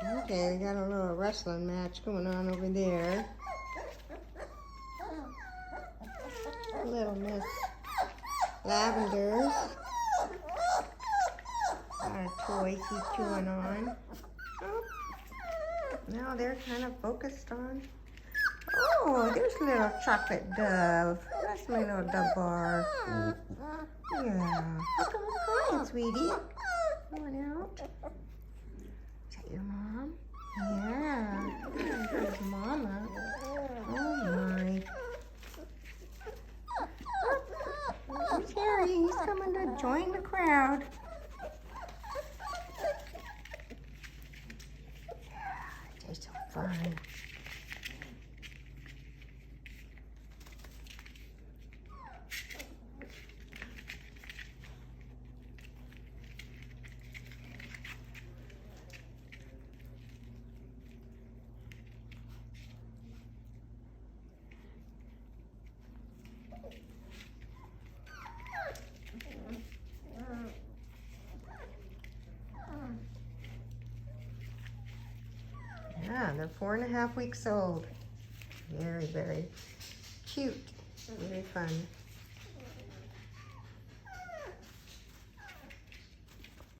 Okay, we got a little wrestling match going on over there. Little Miss Lavender's got a toy she's chewing on. Oh, now they're kind of focused on. Oh, there's a little chocolate dove. That's my little dove bar. Yeah. Come on, sweetie. Come on out. Is that your mom? Yeah. There's Mama. Oh my. There's Harry. He's coming to join the crowd. Yeah, they're so fun. Yeah, they're 4.5 weeks old. Very, very cute. Very fun.